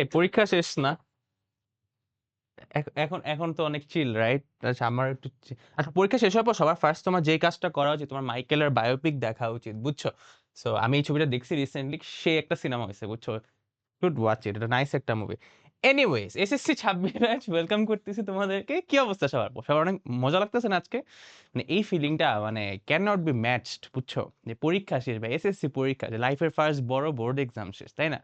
এই পরীক্ষা শেষ না? এখন এখন তো অনেক চিল, রাইট? আচ্ছা আমার একটু আচ্ছা পরীক্ষা শেষ হওয়ার পর সবার ফার্স্ট তোমার যেই কাজটা করা উচিত, তোমার মাইকেলের বায়োপিক দেখা উচিত, বুঝছো? সো আমি এই ছবিটা দেখছি রিসেন্টলি, সে একটা সিনেমা হইছে, বুঝছো? Should watch it. এটা নাইস একটা movie. Anyways, SSC 26 batch welcome করতেছি তোমাদেরকে। কি অবস্থা সবার? সবার অনেক মজা লাগতেছে না আজকে? মানে এই ফিলিংটা মানে ক্যান নট বি ম্যাচড, বুঝছো? যে পরীক্ষা শেষ ভাই, এসএসসি পরীক্ষা, যে লাইফের ফার্স্ট বড় বোর্ড এক্সাম শেষ, তাই না?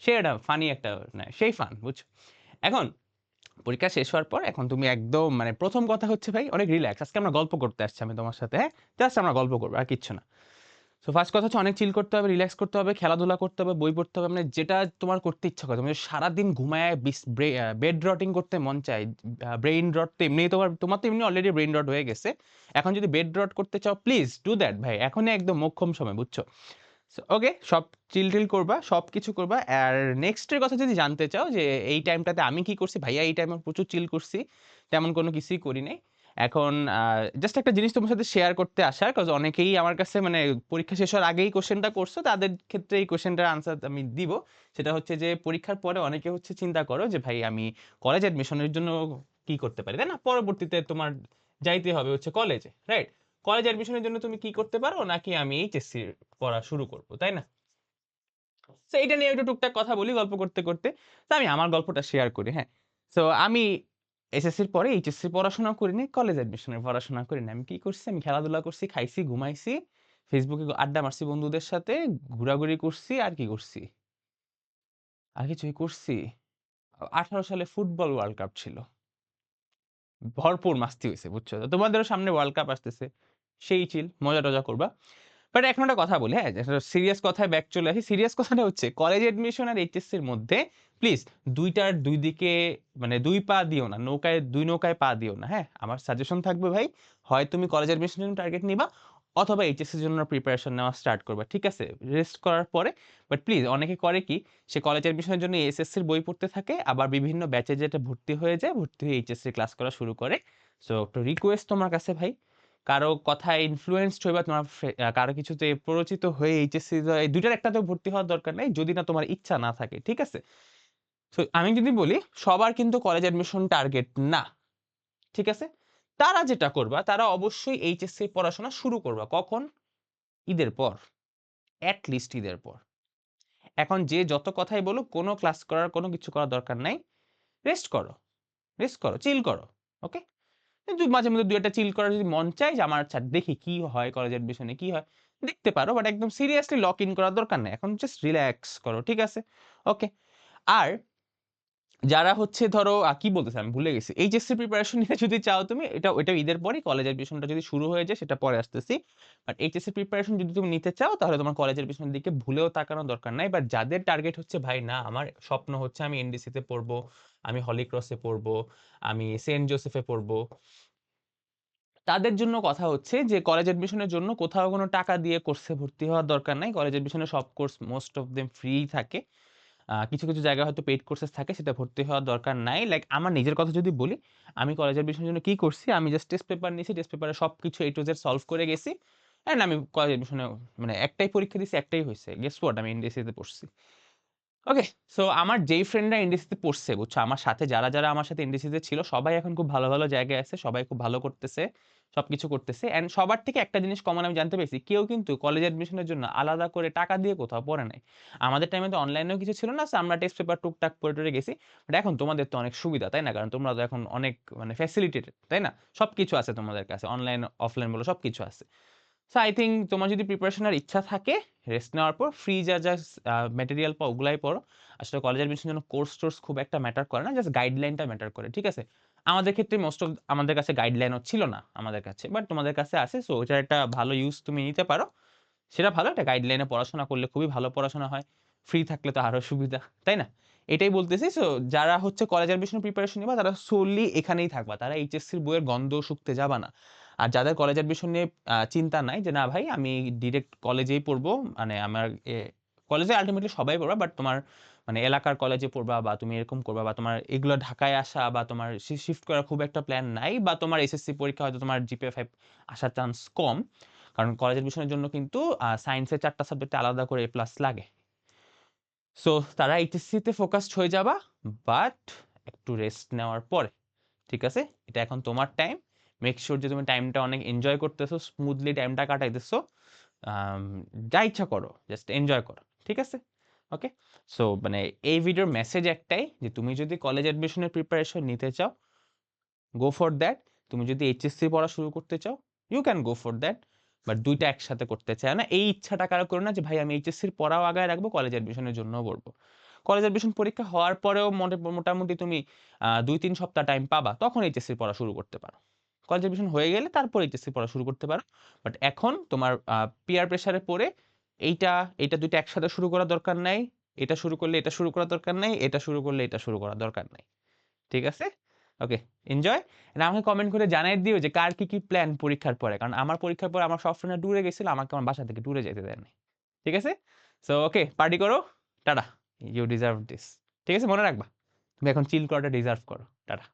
সেটা ফানি একটা, না সেই ফান, বুঝছো? এখন পরীক্ষা শেষ হওয়ার পর এখন তুমি একদম মানে ১ম কথা হচ্ছে ভাই অনেক রিল্যাক্স। আজকে আমরা গল্প করতে আসছি আমি তোমার সাথে, হ্যাঁ? জাস্ট আমরা গল্প করব আর কিচ্ছু না। সো ফার্স্ট কথা হচ্ছে অনেক চিল করতে হবে, রিল্যাক্স করতে হবে, খেলাধুলা করতে হবে, বই পড়তে হবে। মানে যেটা তোমার করতে ইচ্ছা করে। তুমি যদি সারাদিন ঘুমায়ে বেড রটিং করতে মন চায়, ব্রেইন রট তো এমনিই তোমার তো এমনি অলরেডি ব্রেইন রট হয়ে গেছে। এখন যদি বেড রট করতে চাও প্লিজ ডু দ্যাট ভাই। এখনই একদম মোক্ষম সময়, বুঝছো? সো ওকে, সব চিল-টিল করবা, সবকিছু করবা। আর নেক্সট এর কথা যদি জানতে চাও যে এই টাইমটাতে আমি কি করছি? ভাইয়া এই টাইমে প্রচুর চিল করছি। তেমন কোনো কিছুই করি নাই। এখন জাস্ট একটা জিনিস তোমার সাথে শেয়ার করতে আসা। কজ অনেকেই আমার কাছে মানে পরীক্ষা শেষ হওয়ার আগেই কোয়েশ্চেনটা করছো। তাদের ক্ষেত্রে এই কোয়েশ্চেনটার আনসার আমি দিব। সেটা হচ্ছে যে পরীক্ষার পরে অনেকে হচ্ছে চিন্তা করো যে ভাই আমি কলেজ অ্যাডমিশনের জন্য কি করতে পারি, তাই না? পরবর্তীতে তোমার যাইতে হবে হচ্ছে কলেজে, রাইট? কলেজ অ্যাডমিশনের জন্য তুমি কি করতে পারো? নাকি আমি এইচএসসি পড়া শুরু করব, তাই না? সো এইটা নিয়ে একটু টুকটাক কথা বলি গল্প করতে, করতে। তো আমি আমার গল্পটা শেয়ার করি, হ্যাঁ? সো আমি এসএসসির পরে এইচএসসি পড়াশোনা করিনি, কলেজ অ্যাডমিশনের পড়াশোনা করিনি। আমি কি করছি? আমি খেলাধুলা করছি, খাইছি, ঘুমাইছি, ফেসবুকে আড্ডা মারছি বন্ধুদের সাথে, ঘোরাঘুরি করছি, আর কি করছি? আর কিছুই করছি? 18 সালে ফুটবল ওয়ার্ল্ড কাপ ছিল। ভরপুর মাস্তি হইছে, বুঝছো? তো তোমাদেরও সামনে ওয়ার্ল্ড কাপ আসতেছে। সেই চিল, মজা-টজা করবা। বাট এখন একটা কথা বলি, হ্যাঁ? সিরিয়াস কথায় ব্যাক চলে আসি। সিরিয়াস কথাটা হচ্ছে কলেজ অ্যাডমিশন আর এইচএসসির মধ্যে প্লিজ ২ টার ২ দিকে মানে ২ পা দিও না। ২ নৌকায় পা দিও না, হ্যাঁ? আমার সাজেশন থাকবে ভাই, হয় তুমি কলেজ অ্যাডমিশনের জন্য টার্গেট নিবা অথবা এইচএসসির জন্য প্রিপারেশন নেওয়া স্টার্ট করবা। ঠিক আছে? রেস্ট করার পরে বাট প্লিজ অনেকে করে কি সে কলেজ অ্যাডমিশনের জন্য এসএসসির বই পড়তে থাকে আবার বিভিন্ন ব্যাচে যেটা ভর্তি হয়ে যায়, ভর্তি হয়ে এইচএসসি ক্লাস করা শুরু করে। সো একটা রিকোয়েস্ট তোমার কাছে ভাই, কারো কথায় ইনফ্লুয়েন্সড হইবা তোমার কারো কিছুতে প্ররোচিত হয়ে এইচএসসি এই ২ টার একটাতেও ভর্তি হওয়ার দরকার নাই। যদি না তোমার ইচ্ছা না থাকে। ঠিক আছে? সো আমি যদি বলি সবার কিন্তু কলেজ অ্যাডমিশন টার্গেট না। ঠিক আছে? তারা যেটা করবা তারা অবশ্যই এইচএসসি পড়াশোনা শুরু করবা। কখন? ঈদের পর। এট লিস্ট ঈদের পর। এখন যে যত কথাই বলুক কোন ক্লাস করার কোন কিছু করার দরকার নাই। রেস্ট করো। রেস্ট করো, চিল করো। ওকে? কিন্তু মাঝে মধ্যে ২ একটা চিল করার যদি মন চায় যে আমার আচ্ছা দেখি কি হয় কলেজ অ্যাডমিশনে কি হয়? দেখতে পারো বাট একদম সিরিয়াসলি লক ইন করার দরকার নাই। এখন জাস্ট রিল্যাক্স করো। ঠিক আছে? ওকে। আর যারা হচ্ছে ধরো কি বলতেছিলাম আমি ভুলে গেছি। এইচএসসি প্রিপারেশন নিতে যদি চাও তুমি ওইটা ঈদের পরেই কলেজ অ্যাডমিশনটা যদি শুরু হয়ে যায় সেটা পরে আসতেছি। বাট এইচএসসি প্রিপারেশন যদি তুমি নিতে চাও তাহলে তোমার কলেজ অ্যাডমিশনের দিকে ভুলেও তাকানোর দরকার নাই। বাট যাদের টার্গেট হচ্ছে ভাই না আমার স্বপ্ন হচ্ছে আমি এনডিসিতে পড়বো, আমি হলি ক্রসে পড়বো, আমি সেন্ট জোসেফে পড়বো। তাদের জন্য কথা হচ্ছে যে কলেজ অ্যাডমিশনের জন্য কোথাও কোনো টাকা দিয়ে কোর্সে ভর্তি হওয়ার দরকার নাই। কলেজ অ্যাডমিশনের সব course most of them free থাকে। কিছু, কিছু জায়গায় হয়তো পেইড কোর্সেস থাকে সেটা ভর্তি হওয়ার দরকার নাই। লাইক আমার নিজের কথা যদি বলি, আমি কলেজ অ্যাডমিশনের জন্য কি করছি? আমি জাস্ট টেস্ট পেপার নিছি। টেস্ট পেপারে সবকিছু A to Z সলভ করে গেছি। অ্যান্ড আমি কলেজ অ্যাডমিশনে মানে একটাই পরীক্ষা দিছি, একটাই হইছে। Guess what? আমি এনডিসিতে পড়ছি। ওকে। সো আমার যেই ফ্রেন্ডরা এনডিসিতে পড়ছে, বুঝছো? আমার সাথে যারা আমার সাথে এনডিসিতে ছিল সবাই এখন খুব ভালো, ভালো জায়গায় আছে। সবাই খুব ভালো করতেছে। সবকিছু করতেছে। অ্যান্ড সবার থেকে একটা জিনিস কমন আমি জানতে পেরেছি। কেউ কিন্তু কলেজ অ্যাডমিশনের জন্য আলাদা করে টাকা দিয়ে কোথাও পড়ে নাই। আমাদের টাইমে তো অনলাইনেও কিছু ছিল না। সো আমরা টেস্ট পেপার টুকটাক পড়ে টরে গেছি। বাট এখন তোমাদের তো অনেক সুবিধা, তাই না? কারণ তোমরা তো এখন অনেক মানে ফ্যাসিলিটেটেড, তাই না? সবকিছু আছে তোমাদের কাছে। অনলাইন, অফলাইন বলো সবকিছু আছে। সো আই থিংক তোমার যদি প্রিপারেশন এর ইচ্ছা থাকে, রেস্ট নেওয়ার পর ফ্রি যা ম্যাটেরিয়াল পাও ওগুলাই পড়ো। আসলে কলেজ অ্যাডমিশনের জন্য কোর্স-টোর্স খুব একটা ম্যাটার করে না। জাস্ট গাইডলাইনটা ম্যাটার করে। ঠিক আছে? আমাদের ক্ষেত্রে মোস্ট অফ আমাদের কাছে গাইডলাইনও ছিল না আমাদের কাছে। বাট তোমাদের কাছে আছে। সো ওইটার একটা ভালো ইউজ তুমি নিতে পারো। সেটা ভালো একটা গাইডলাইনে পড়াশোনা করলে খুবই ভালো পড়াশোনা হয়। ফ্রি থাকলে তো আরো সুবিধা। তাই না? এটাই বলতেছি। সো যারা হচ্ছে কলেজ অ্যাডমিশনের প্রিপারেশন নিবা তারা সোললি এখানেই থাকবা। তারা এইচএসসির বইয়ের গন্ধ শুঁকতে যাবা না। আর যাদের কলেজ অ্যাডমিশন নিয়ে চিন্তা নাই যে না ভাই আমি ডিরেক্ট কলেজেই পড়বো। মানে আমার কলেজে আল্টিমেটলি সবাই পড়বা। বাট তোমার মানে এলাকার কলেজে পড়বা বা তুমি এরকম করবা বা তোমার এগুলো ঢাকায় আসা বা তোমার শিফট করার খুব একটা প্ল্যান নাই বা তোমার এসএসসি পরীক্ষা হয়তো তোমার জিপিএ 5 আসার চান্স কম। কারণ কলেজ অ্যাডমিশনের জন্য কিন্তু সায়েন্সের ৪ টা সাবজেক্টে আলাদা করে A+ লাগে। সো তারা এইচএসসি তে ফোকাসড হয়ে যাবা, বাট একটু রেস্ট নেওয়ার পরে। ঠিক আছে? এটা এখন তোমার টাইম। মেক সিউর যে তুমি টাইমটা অনেক এনজয় করতেছো, স্মুথলি টাইমটা কাটাইতেছো। আম যা ইচ্ছা করো, জাস্ট এনজয় করো। ঠিক আছে? ওকে? সো মানে এই ভিডিওর মেসেজ একটাই যে তুমি যদি কলেজ অ্যাডমিশনের প্রিপারেশন নিতে চাও, গো ফর দ্যাট। তুমি যদি এইচএসসি পড়া শুরু করতে চাও, you can go for that. But ২ টা একসাথে করতে চায় না। এই ইচ্ছাটা কারো করো না যে ভাই আমি এইচএসসির পড়াও আগায় রাখবো, কলেজ অ্যাডমিশনের জন্যও পড়বো। কলেজ অ্যাডমিশন পরীক্ষা হওয়ার পরেও মোটামুটি তুমি ২-৩ সপ্তাহ টাইম পাবা। তখন এইচএসসি পড়া শুরু করতে পারো। কলেজ অ্যাডমিশন হয়ে গেলে তারপর এইচএসসি পড়া শুরু করতে পারো। বাট এখন তোমার পিয়ার প্রেশারে পড়ে এইটা, এইটা ২ টা একসাথে শুরু করার দরকার নাই। এটা শুরু করলে এটা শুরু করার দরকার নাই। এটা শুরু করলে এটা শুরু করার দরকার নাই। ঠিক আছে? ওকে, এনজয়। এন্ড আমাকে কমেন্ট করে জানায় দিও যে কার কি প্ল্যান পরীক্ষার পরে। কারণ আমার পরীক্ষার পরে আমার সব ফ্রেন্ডরা ট্যুরে গেছিল। আমাকে আমার বাসা থেকে ট্যুরে যেতে দেয় নাই। ঠিক আছে? সো ওকে, পার্টি করো। টাটা। You deserve this. ঠিক আছে? মনে রাখবা। তুমি এখন চিল করাটা ডিজার্ভ করো। টাটা।